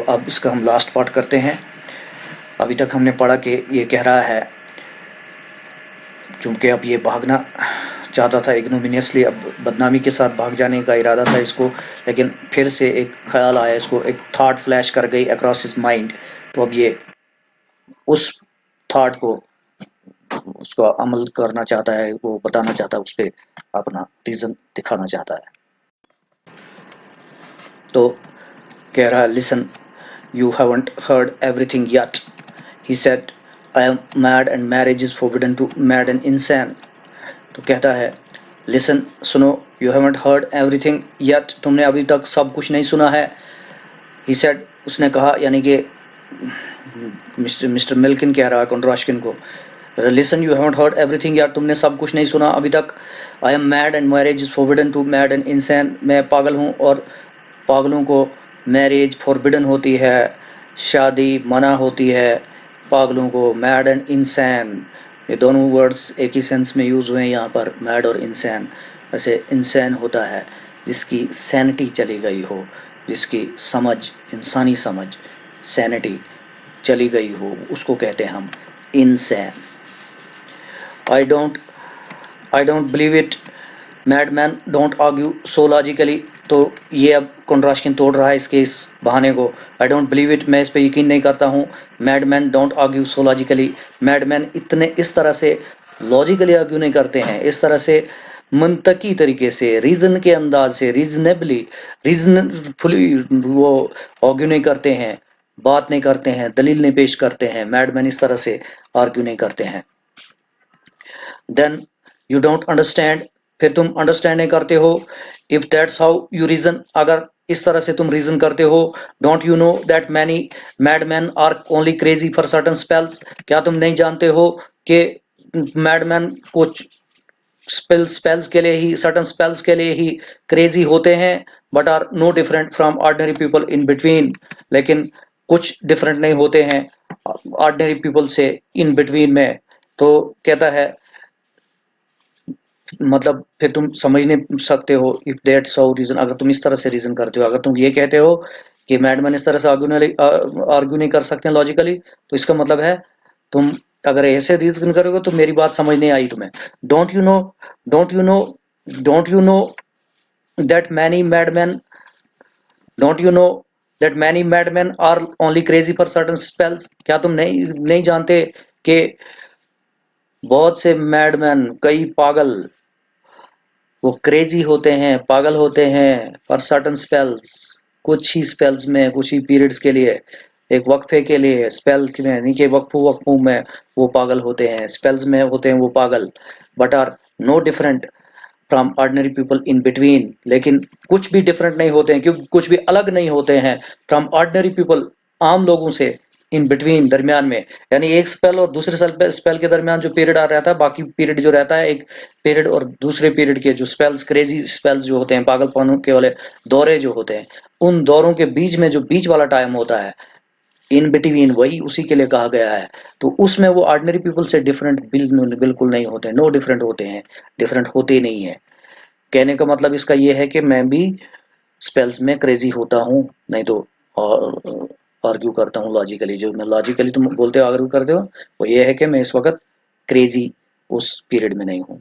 अब इसका हम लास्ट पार्ट करते हैं। अभी तक हमने पढ़ा कि ये कह रहा है चूंकि अब ये भागना चाहता था इग्नोमिनियसली, अब बदनामी के साथ भाग जाने का इरादा था इसको, लेकिन फिर से एक ख्याल आया इसको, एक थॉट फ्लैश कर गई अक्रॉस हिज माइंड। तो अब ये उस थॉट को उसका अमल करना चाहता है, वो बताना चाहता है, उस पर अपना रीजन दिखाना चाहता है। तो कह रहा है, listen you haven't heard everything yet, he said I am mad and marriage is forbidden to mad and इंसान। तो कहता है लिसन, सुनो, you haven't heard everything yet, तुमने अभी तक सब कुछ नहीं सुना है। ही सेड, उसने कहा, यानी कि मिस्टर मिल्किन कह रहा है कॉन्ट्रास्किन को, listen you haven't heard everything यार, तुमने सब कुछ नहीं सुना अभी तक। I am mad and marriage is forbidden to mad and इंसान, मैं पागल हूँ और पागलों को मैरिज फॉरबिडन होती है, शादी मना होती है पागलों को। मैड एंड इंसान, ये दोनों वर्ड्स एक ही सेंस में यूज हुए हैं यहाँ पर, मैड और इंसान। वैसे इंसान होता है जिसकी सैनिटी चली गई हो, जिसकी समझ, इंसानी समझ, सैनिटी चली गई हो, उसको कहते हैं हम इंसान। I don't believe it, madman don't argue so logically। तो ये अब कॉन्ट्रास्किन तोड़ रहा है इसके इस बहाने को। I don't believe it, मैं इस पे यकीन नहीं करता हूँ। madman don't argue so logically, madman इतने इस तरह से लॉजिकली आर्ग्यू नहीं करते हैं, इस तरह से मंतकी तरीके से, रीजन के अंदाज से, रीजनफुली वो आर्ग्यू नहीं करते हैं, बात नहीं करते हैं, दलील नहीं पेश करते हैं। मैडमैन इस तरह से आर्ग्यू नहीं करते हैं। देन यू डोंट अंडरस्टैंड, फिर तुम अंडरस्टैंड नहीं करते हो। If that's how you reason, अगर इस तरह से तुम रीजन करते हो। Don't you know that many madmen are only crazy for certain spells, क्या तुम नहीं जानते हो कि मैडमैन कुछ स्पेल्स के लिए ही, सर्टन स्पेल्स के लिए ही क्रेजी होते हैं, but are no different from ordinary people in between, लेकिन कुछ डिफरेंट नहीं होते हैं ऑर्डिनरी पीपल से इन बिटवीन में। तो कहता है मतलब फिर तुम समझ नहीं सकते हो। इफ दैट्स हाउ रीजन, अगर तुम इस तरह से रीजन करते हो, अगर तुम ये कहते हो कि मैडमैन इस तरह से आर्ग्यू नहीं कर सकते लॉजिकली, तो इसका मतलब है तुम अगर ऐसे रीजन करोगे तो मेरी बात समझ नहीं आई तुम्हें। Don't you know don't you know don't you know that many madmen don't you know that many madmen are only crazy for certain spells, क्या तुम नहीं जानते कि बहुत से मैडमैन, कई पागल, वो क्रेजी होते हैं, पागल होते हैं फॉर सर्टन स्पेल्स, कुछ ही स्पेल्स में, कुछ ही पीरियड्स के लिए, एक वक्फे के लिए, स्पेल में यानी कि वक्फों में वो पागल होते हैं, स्पेल्स में होते हैं वो पागल। But are no different from ordinary people in between, लेकिन कुछ भी डिफरेंट नहीं होते हैं, क्योंकि कुछ भी अलग नहीं होते हैं फ्रॉम ऑर्डिनरी पीपल, आम लोगों से, इन बिटवीन, दरमियान में। यानी एक स्पेल और दूसरे स्पेल के दरमियान जो पीरियड आ रहता है, बाकी पीरियड जो रहता है, एक पीरियड और दूसरे पीरियड के जो स्पेल्स, क्रेजी स्पेल्स जो होते हैं, पागलपन के वाले दौरे जो होते हैं, उन दौरों के बीच में जो बीच वाला टाइम होता है, इन बिटवीन, वही उसी के लिए कहा गया है। तो उसमें वो ऑर्डिनरी पीपल से डिफरेंट बिल्कुल नहीं होते, नो डिफरेंट होते हैं, डिफरेंट होते नहीं है। कहने का मतलब इसका ये है कि मैं भी स्पेल्स में क्रेजी होता हूँ, नहीं तो आर्ग्यू करता हूँ लॉजिकली। जो मैं लॉजिकली तुम बोलते हो, आर्ग्यू करते हो, वो ये है कि मैं इस वक्त क्रेजी उस पीरियड में नहीं हूँ।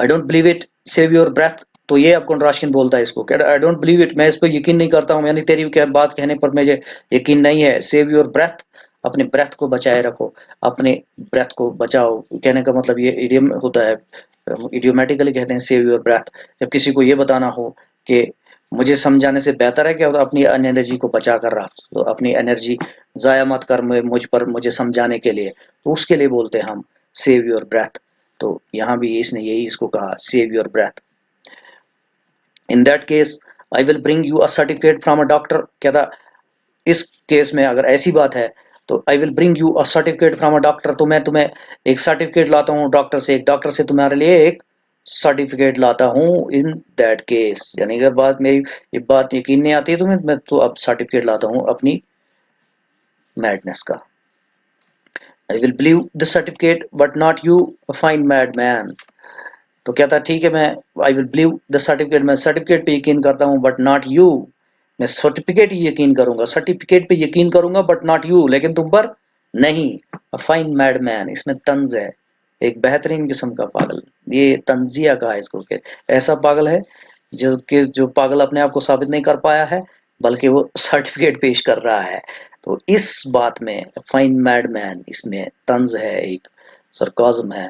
I don't believe it, save your breath. तो ये अब कॉन्ट्रास्किन बोलता है इसको, आई डोंट बिलीव इट, मैं इस पर यकीन नहीं करता हूँ, यानी तेरी बात कहने पर मुझे यकीन नहीं है। सेव योर ब्रेथ, अपने ब्रेथ को बचाए रखो, अपने ब्रेथ को बचाओ। कहने का मतलब ये इडियम होता है, इडियोमेटिकली कहते हैं सेव योर ब्रेथ। जब किसी को ये बताना हो कि मुझे समझाने से बेहतर है कि अपनी एनर्जी को बचा कर रख, तो अपनी एनर्जी जाया मत कर मुझ पर, मुझे समझाने के लिए, तो उसके लिए बोलते हैं हम सेव योर ब्रेथ। तो यहाँ भी इसने यही इसको कहा, save your breath. In that case I will bring you a certificate from a doctor. कहता इस केस में अगर ऐसी बात है तो I will bring you a certificate from a doctor, तो मैं तुम्हें एक सर्टिफिकेट लाता हूँ डॉक्टर से, एक डॉक्टर से तुम्हारे लिए एक सर्टिफिकेट लाता हूँ। इन दैट केस, यानी अगर बात मेरी ये बात यकीन नहीं आती है तुम्हें, मैं तो अब सर्टिफिकेट लाता हूँ अपनी मैडनेस का। I will believe the certificate but not you fine mad man. तो कहता ठीक है, मैं I will believe the certificate, मैं सर्टिफिकेट पे यकीन करता हूँ, बट नॉट यू, मैं सर्टिफिकेट ही यकीन करूंगा, सर्टिफिकेट पे यकीन करूंगा बट नॉट यू, लेकिन तुम पर नहीं। अ फाइन मैडमैन, इसमें तंज है, एक बेहतरीन किस्म का पागल। ये तंजिया कहा है इसको कि ऐसा पागल है जो पागल अपने आप को साबित नहीं कर पाया है, बल्कि वो सर्टिफिकेट पेश कर रहा है। तो इस बात में फाइन मैडमैन, इसमें तंज है, एक सरकाज़म है,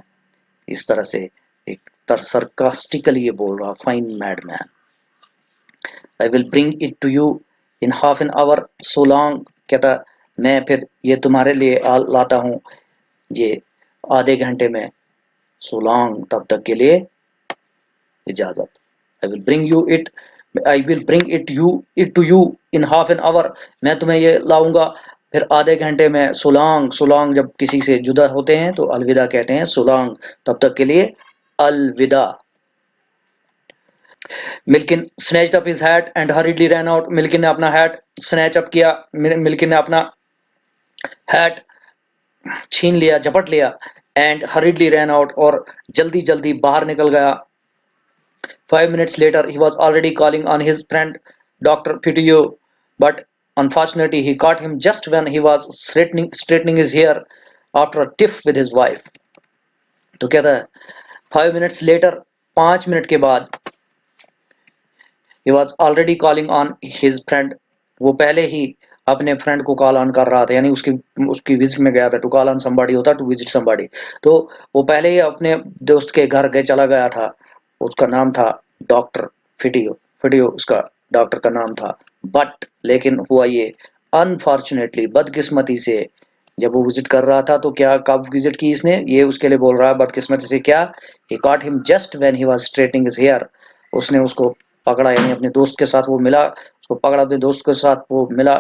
इस तरह से एक सरकास्टिकली ये बोल रहा, fine madman. I will bring it to you in half an hour so long, कहता मैं फिर ये तुम्हारे लिए लाता हूँ ये आधे घंटे में, सो लॉन्ग तब तक के लिए इजाजत। I will bring you it, I will bring it to you in half an hour, मैं तुम्हें ये लाऊंगा फिर आधे घंटे में। सो लॉन्ग जब किसी से जुदा होते हैं तो अलविदा कहते हैं, सो लॉन्ग तब तक के लिए अलविदा। Milkin snatched up his hat and hurriedly ran out, Milkin ने अपना हैट स्नैच अप किया, मिल्किन ने अपना हैट छीन लिया, झपट लिया, एंड हरीडली रैन आउट, और जल्दी जल्दी बाहर निकल गया। 5 minutes later, he was already calling on his friend Dr. Petio, but unfortunately, he caught him just when he was straightening his hair after a tiff with his wife. तो कहता है 5 minutes later, 5 minute के बाद, he was already calling on his friend, वो पहले ही अपने friend को call on कर रहा था, यानी उसकी उसकी विजिट में गया था। टू कॉल ऑन समबडी होता टू विजिट समबडी, तो वो पहले ही अपने दोस्त के घर गए चला गया था। उसका नाम था डॉक्टर फिडियो, फिडियो उसका डॉक्टर का नाम था। बट लेकिन हुआ ये, अनफॉर्चुनेटली बदकिस्मती से, जब वो विजिट कर रहा था तो क्या, कब विजिट की इसने, ये उसके लिए बोल रहा है बदकिस्मती से क्या, he caught him just when he was straightening his hair, उसने उसको पकड़ा, यानी अपने दोस्त के साथ वो मिला, उसको पकड़ा, अपने दोस्त के साथ वो मिला,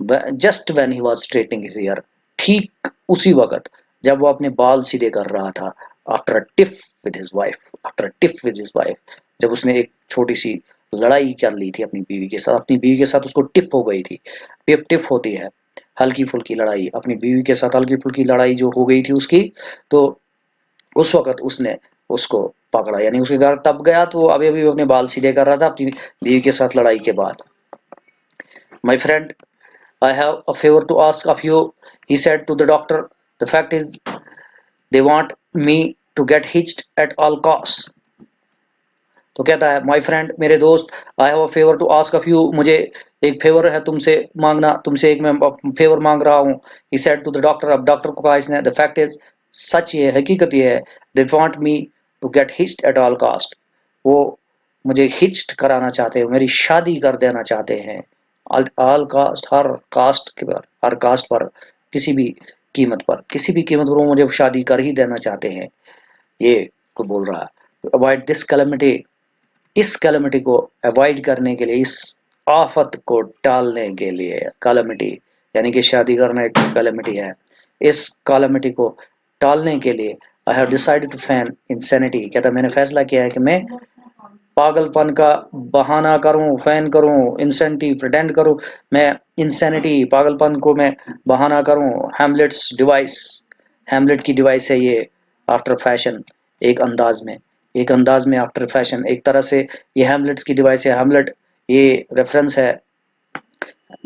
just when he was straightening his hair, ठीक उसी वक्त जब वो अपने बाल सीधे कर रहा था। After a tiff with his wife, after a tiff with his wife, जब उसने एक छोटी सी लड़ाई कर ली थी अपनी बीवी के साथ, अपनी बीवी के साथ उसको टिप हो गई थी। टिप टिप होती है हल्की फुल्की लड़ाई, अपनी बीवी के साथ हल्की फुल्की लड़ाई जो हो गई थी उसकी, तो उस वक्त उसने उसको पकड़ा, यानी उसके घर तब गया तो अभी अभी अपने बाल सीधे कर रहा था अपनी बीवी के साथ लड़ाई के बाद। My friend, I have a favor to ask of you, he said to the doctor. The fact is, they want me to get hitched at all costs. तो कहता है माय फ्रेंड, मेरे दोस्त, I have a favour to ask of you, मुझे एक favour है तुमसे मांगना, तुमसे एक मैं फेवर मांग रहा हूँ। He said to the doctor, अब डॉक्टर को कहा इसने, द फैक्ट इज, सच ये हकीकत ये है, they want me to get hitched at all cost, वो मुझे हिच्ड कराना चाहते हैं, मेरी शादी कर देना चाहते हैं, ऑल कास्ट, हर कास्ट के पर, हर कास्ट पर, किसी भी कीमत पर, किसी भी कीमत पर वो मुझे शादी कर ही देना चाहते हैं। ये को बोल रहा है, अवॉइड दिस कैलेमिटी, इस कैलेमिटी को अवॉइड करने के लिए, इस आफत को टालने के लिए, कैलेमिटी यानी कि शादी करना एक कैलेमिटी है, इस कैलेमिटी को टालने के लिए I have decided to feign insanity, कहता मैंने फैसला किया है कि मैं पागलपन का बहाना करूं, फैन करूं, इंसेंटी प्रिटेंड करूं, मैं इंसेनिटी, पागलपन को मैं बहाना करूं। हैमलेट्स डिवाइस, हैमलेट की डिवाइस है ये, आफ्टर फैशन, एक अंदाज में, एक अंदाज में आफ्टर फैशन, एक तरह से ये हैमलेट्स की डिवाइस है। हैमलेट ये रेफरेंस है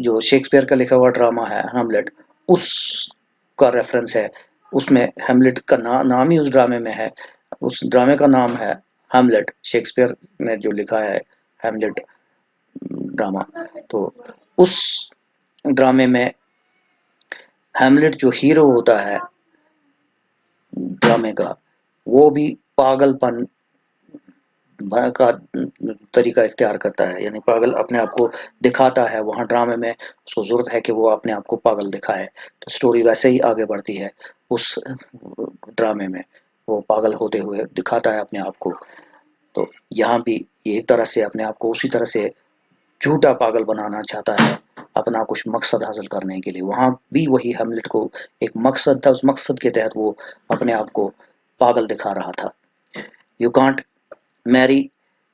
जो शेक्सपियर का लिखा हुआ ड्रामा है हैमलेट, उसका रेफरेंस है, उसमें हैमलेट का नाम ही उस ड्रामे में है, उस ड्रामे का नाम है हैमलेट, शेक्सपियर ने जो लिखा है हैमलेट ड्रामा, तो उस ड्रामे में हैमलेट जो हीरो होता है ड्रामे का, वो भी पागलपन का तरीका इख्तियार करता है, यानी पागल अपने आप को दिखाता है वहाँ ड्रामे में, उसको जरूरत है कि वो अपने आप को पागल दिखाए, तो स्टोरी वैसे ही आगे बढ़ती है। उस ड्रामे में वो पागल होते हुए दिखाता है अपने आप को, तो यहाँ भी ये एक तरह से अपने आप को उसी तरह से झूठा पागल बनाना चाहता है अपना कुछ मकसद हासिल करने के लिए। वहाँ भी वही हैमलेट को एक मकसद था, उस मकसद के तहत वो अपने आप को पागल दिखा रहा था। You can't marry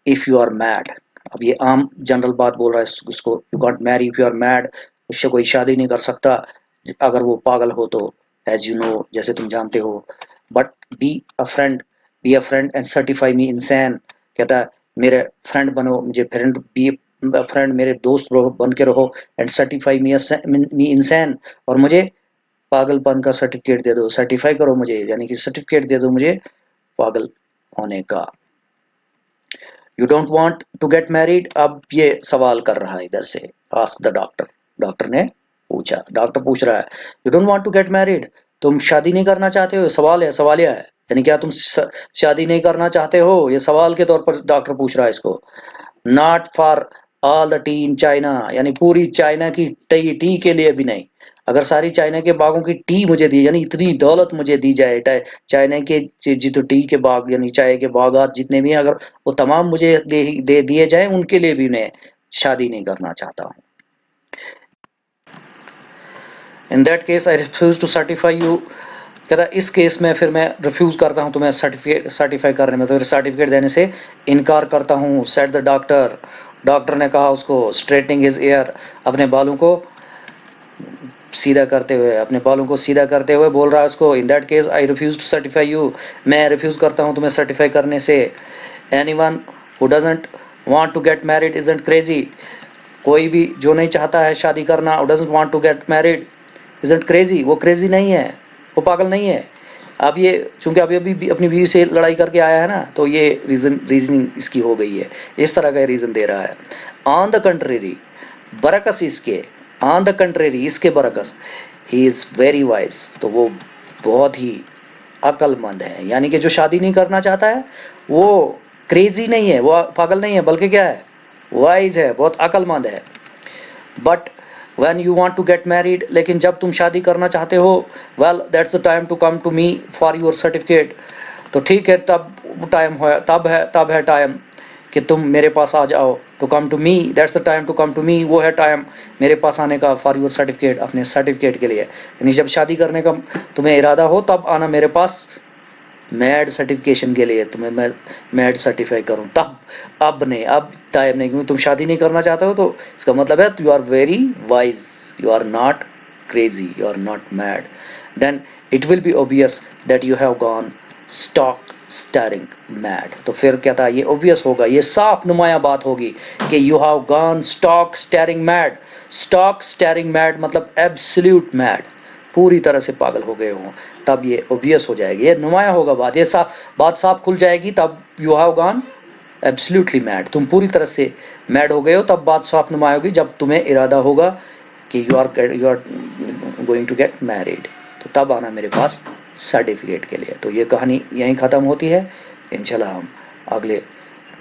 if you are mad, अब ये आम जनरल बात बोल रहा है उसको, you can't marry if you are mad, उससे कोई शादी नहीं कर सकता अगर वो पागल हो तो, एज यू नो, जैसे तुम जानते हो। But be a friend, be a friend and certify me इंसान, कहता है मेरे फ्रेंड बनो, मुझे फ्रेंड, बी फ्रेंड, मेरे दोस्त रहो, बन के रहो, एंड सर्टिफाई मी इंसान, और मुझे पागलपन का सर्टिफिकेट दे दो, सर्टिफाई करो मुझे, यानी कि सर्टिफिकेट दे दो मुझे पागल होने का। You don't want to get married, अब ये सवाल कर रहा है इधर से, आस्क द डॉक्टर, डॉक्टर ने पूछा, डॉक्टर पूछ रहा है, you don't want to get married, तुम शादी नहीं करना चाहते हो, सवाल है, सवालिया है, यानी क्या तुम शादी नहीं करना चाहते हो, ये सवाल के तौर पर डॉक्टर पूछ रहा है इसको। Not for all the T in China, यानी पूरी चाइना की टी के लिए भी नहीं, अगर सारी चाइना के बागों की टी मुझे दी, यानी इतनी दौलत मुझे दी जाए, चाइना के जितने टी के बाग, यानी चाय के बागात जितने भी हैं, अगर वो तमाम मुझे दे दिए जाए, उनके लिए भी मैं शादी नहीं करना चाहता हूँ। In that case I refuse to certify you, कहता इस केस में फिर मैं रिफ्यूज करता हूँ तुम्हें सर्टिफाई करने में, तो सर्टिफिकेट देने से इनकार करता हूँ, सेड द डॉक्टर, डॉक्टर ने कहा उसको, स्ट्रेटनिंग हिज एयर, अपने बालों को सीधा करते हुए, अपने बालों को सीधा करते हुए बोल रहा है उसको, in that case I refuse to certify you, मैं रिफ्यूज करता हूँ तुम्हें सर्टिफाई करने से। Anyone who doesn't want to get married isn't crazy, कोई भी जो नहीं चाहता है शादी करना, who doesn't want to get married isn't crazy, वो क्रेजी नहीं है, वो पागल नहीं है। अब ये चूंकि अभी अभी अपनी बीवी से लड़ाई करके आया है ना, तो ये रीजनिंग इसकी हो गई है, इस तरह का रीजन दे रहा है। ऑन द कंट्रेरी, बरकस इसके, ऑन द कंट्रेरी इसके बरकस, ही इज वेरी वाइज, तो वो बहुत ही अक्लमंद है, यानी कि जो शादी नहीं करना चाहता है वो क्रेजी नहीं है, वो पागल नहीं है, बल्कि क्या है, वाइज है, बहुत अक्लमंद है। But when you want to get married, लेकिन जब तुम शादी करना चाहते हो, well that's the time to come to me for your certificate, तो ठीक है, तब टाइम है, तब है टाइम कि तुम मेरे पास आ जाओ, to come to me, that's the time to come to me, वो है टाइम मेरे पास आने का, फॉर योर सर्टिफिकेट, अपने सर्टिफिकेट के लिए, यानी जब शादी करने का तुम्हें इरादा हो तब आना मेरे पास, मैड सर्टिफिकेशन के लिए, तुम्हें मैं मैड सर्टिफाई करूं तब, अब नहीं, अब टाइम नहीं, क्योंकि तुम शादी नहीं करना चाहते हो, तो इसका मतलब है you are very wise, you are not crazy, you are not mad, then it will be obvious that you have gone stark staring mad, तो फिर क्या था, ये ऑब्वियस होगा, ये साफ नुमाया बात होगी कि you have gone stark staring mad, stock staring mad मतलब एब्सोल्यूट मैड, पूरी तरह से पागल हो गए हों, तब ये ऑब्वियस हो जाएगी, ये नुमाया होगा बात, ये बात साफ खुल जाएगी, तब you have gone absolutely mad, तुम पूरी तरह से मैड हो गए हो, तब बात साफ नुमाया होगी, जब तुम्हें इरादा होगा कि you are going to get married, तो तब आना मेरे पास सर्टिफिकेट के लिए। तो ये कहानी यहीं ख़त्म होती है, इंशाल्लाह हम अगले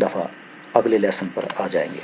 दफ़ा अगले लेसन पर आ जाएंगे।